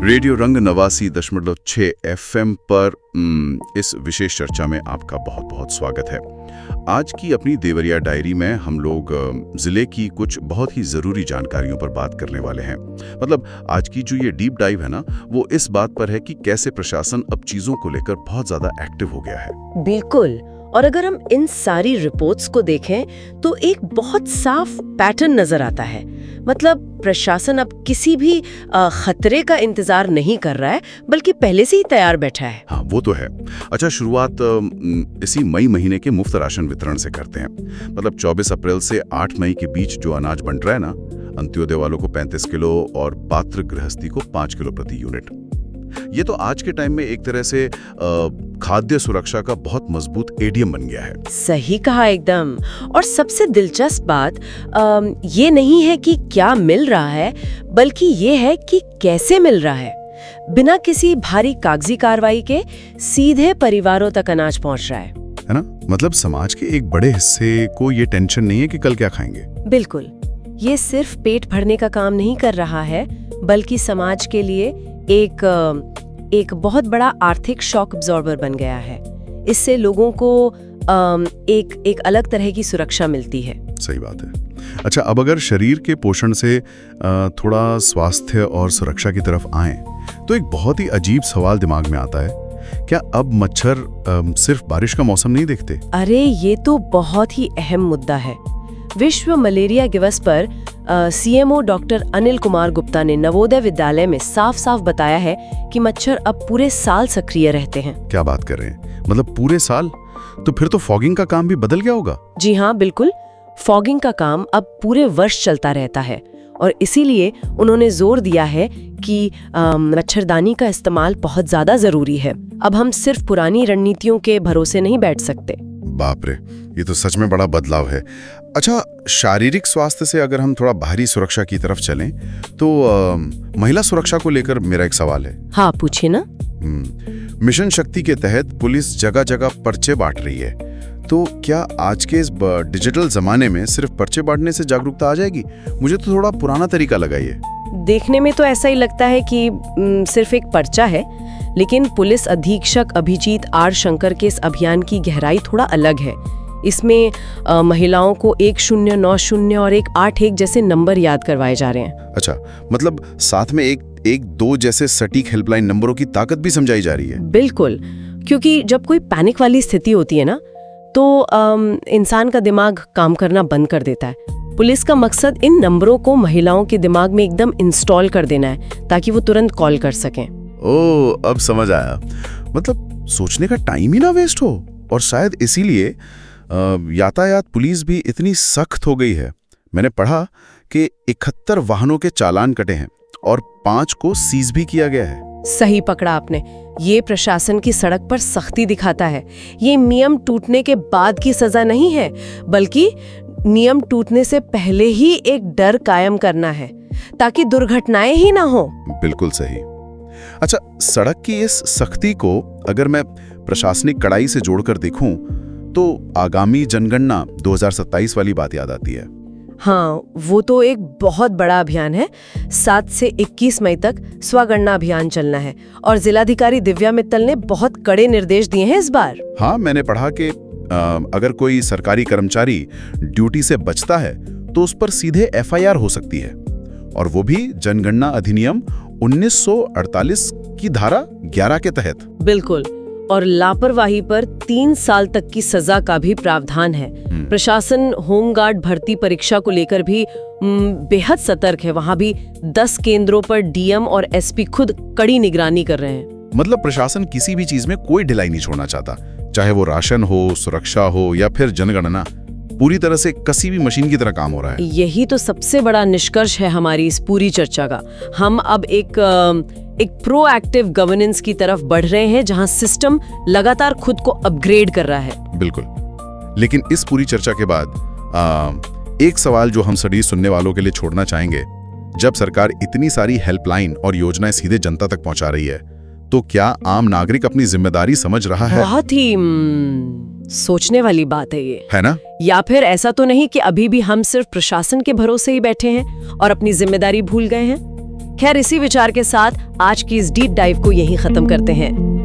Radio रंग 89.6 FM पर इस विशेष चर्चा में आपका बहुत बहुत स्वागत है। आज की अपनी देवरिया डायरी में हम लोग जिले की कुछ बहुत ही ज़रूरी जानकारियों पर बात करने वाले हैं। मतलब आज की जो ये डीप डाइव है ना, वो इस बात पर है कि कैसे प्रशासन अब चीज़ों को लेकर बहुत ज़्यादा एक्टिव हो गया है। बिल्कुल। और अगर हम इन सारी रिपोर्ट्स को देखें तो एक बहुत साफ पैटर्न नजर आता है। मतलब प्रशासन अब किसी भी खतरे का इंतजार नहीं कर रहा है, बल्कि पहले से ही तैयार बैठा है। हाँ, वो तो है। अच्छा, शुरुआत इसी मई महीने के मुफ्त राशन वितरण से करते हैं। मतलब 24 अप्रैल से 8 मई के बीच जो अनाज बंट रहा है ना, अंत्योदय वालों को 35 किलो और पात्र गृहस्थी को 5 किलो प्रति यूनिट। ये तो आज के टाइम में एक तरह से खाद्य सुरक्षा का बहुत मजबूत एडीएम बन गया है। सही कहा एकदम। और सबसे दिलचस्प बात ये नहीं है कि क्या मिल रहा है, बल्कि ये है कि कैसे मिल रहा है। बिना किसी भारी कागजी कार्रवाई के सीधे परिवारों तक अनाज पहुंच रहा है ना। मतलब समाज के एक बड़े हिस्से को ये टेंशन नहीं है कि कल क्या खाएंगे। बिल्कुल। ये सिर्फ पेट भरने का काम नहीं कर रहा है, बल्कि समाज के लिए एक बहुत बड़ा आर्थिक शॉक अब्जॉर्बर बन गया है। इससे लोगों को एक अलग तरह की सुरक्षा मिलती है। सही बात है। अच्छा, अब अगर शरीर के पोषण से थोड़ा स्वास्थ्य और सुरक्षा की तरफ आएं, तो एक बहुत ही अजीब सवाल दिमाग में आता है। क्या अब मच्छर सिर्फ बारिश का मौसम नहीं देखते? अरे ये तो बहुत ही अहम मुद्दा है। विश्व मलेरिया दिवस पर सीएमओ डॉक्टर अनिल कुमार गुप्ता ने नवोदय विद्यालय में साफ साफ बताया है कि मच्छर अब पूरे साल सक्रिय रहते हैं। क्या बात कर रहे हैं? मतलब पूरे साल? तो फिर तो फॉगिंग का काम भी बदल गया होगा। जी हाँ, बिल्कुल। फॉगिंग का काम अब पूरे वर्ष चलता रहता है और इसीलिए उन्होंने जोर दिया है कि मच्छरदानी का इस्तेमाल बहुत ज्यादा जरूरी है। अब हम सिर्फ पुरानी रणनीतियों के भरोसे नहीं बैठ सकते। बाप रे, ये तो सच में बड़ा बदलाव है। अच्छा, शारीरिक स्वास्थ्य से अगर हम थोड़ा बाहरी सुरक्षा की तरफ चलें तो महिला सुरक्षा को लेकर मेरा एक सवाल है। हाँ, पूछिए ना। मिशन शक्ति के तहत पुलिस जगह जगह पर्चे बांट रही है, तो क्या आज के इस डिजिटल जमाने में सिर्फ पर्चे बांटने से जागरूकता आ जाएगी? मुझे तो थोड़ा पुराना तरीका लगा ये। देखने में तो ऐसा ही लगता है कि सिर्फ एक पर्चा है, लेकिन पुलिस अधीक्षक अभिजीत आर शंकर के इस अभियान की गहराई थोड़ा अलग है। इसमें महिलाओं को 1090 और 181 जैसे नंबर याद करवाए जा रहे हैं। अच्छा, मतलब साथ में 112 जैसे सटीक हेल्पलाइन नंबरों की ताकत भी समझाई जा रही है। बिल्कुल, क्योंकि जब कोई पैनिक वाली स्थिति होती है ना, तो इंसान का दिमाग काम करना बंद कर देता है। पुलिस का मकसद इन नंबरों को महिलाओं के दिमाग में एकदम इंस्टॉल कर देना है, ताकि वो तुरंत कॉल कर सकें। ओह, अब समझ आया। मतलब सोचने का टाइम ही ना वेस्ट हो। और शायद इसीलिए यातायात पुलिस भी इतनी सख्त हो गई है। मैंने पढ़ा कि 71 वाहनों के चालान कटे हैं और 5 को सीज भी किया गया है। सही पकड़ा आपने। ये प्रशासन की सड़क पर सख्ती दिखाता है। ये नियम टूटने के बाद की सजा नहीं है, बल्कि नियम टूटने से पहले ही एक डर कायम करना है, ताकि दुर्घटनाएं ही ना हो। बिल्कुल सही। अच्छा, सड़क की इस सख्ती को अगर मैं प्रशासनिक कड़ाई से जोड़कर देखूं, तो आगामी जनगणना 2027 वाली बात याद आती है। हाँ, वो तो एक बहुत बड़ा अभियान है। 7 से 21 मई तक स्वगणना अभियान चलना है और जिलाधिकारी दिव्या मित्तल ने बहुत कड़े निर्देश दिए हैं इस बार। हाँ, मैंने पढ़ा कि अगर कोई सरकारी कर्मचारी ड्यूटी से बचता है तो उस पर सीधे FIR हो सकती है, और वो भी जनगणना अधिनियम 1948 की धारा 11 के तहत। बिल्कुल। और लापरवाही पर 3 साल तक की सजा का भी प्रावधान है। प्रशासन होमगार्ड भर्ती परीक्षा को लेकर भी बेहद सतर्क है। वहां भी 10 केंद्रों पर DM और SP खुद कड़ी निगरानी कर रहे हैं। मतलब प्रशासन किसी भी चीज में कोई ढिलाई नहीं छोड़ना चाहता, चाहे वो राशन हो, सुरक्षा हो या फिर जनगणना। पूरी तरह से कसी भी मशीन की तरह काम हो रहा है। यही तो सबसे बड़ा निष्कर्ष है हमारी इस पूरी चर्चा का। हम अब एक प्रोएक्टिव गवर्नेंस की तरफ बढ़ रहे हैं, जहां सिस्टम लगातार खुद को अपग्रेड कर रहा है। बिल्कुल। लेकिन इस पूरी चर्चा के बाद एक सवाल जो हम सभी सुनने वालों के लिए छोड़ना चाहेंगे, जब सरकार इतनी सारी हेल्पलाइन और योजनाएं सीधे जनता तक पहुंचा रही है, तो क्या आम नागरिक अपनी जिम्मेदारी समझ रहा है? बहुत ही सोचने वाली बात है ये, है ना? या फिर ऐसा तो नहीं कि अभी भी हम सिर्फ प्रशासन के भरोसे ही बैठे हैं और अपनी जिम्मेदारी भूल गए हैं? खैर, इसी विचार के साथ आज की इस डीप डाइव को यहीं खत्म करते हैं।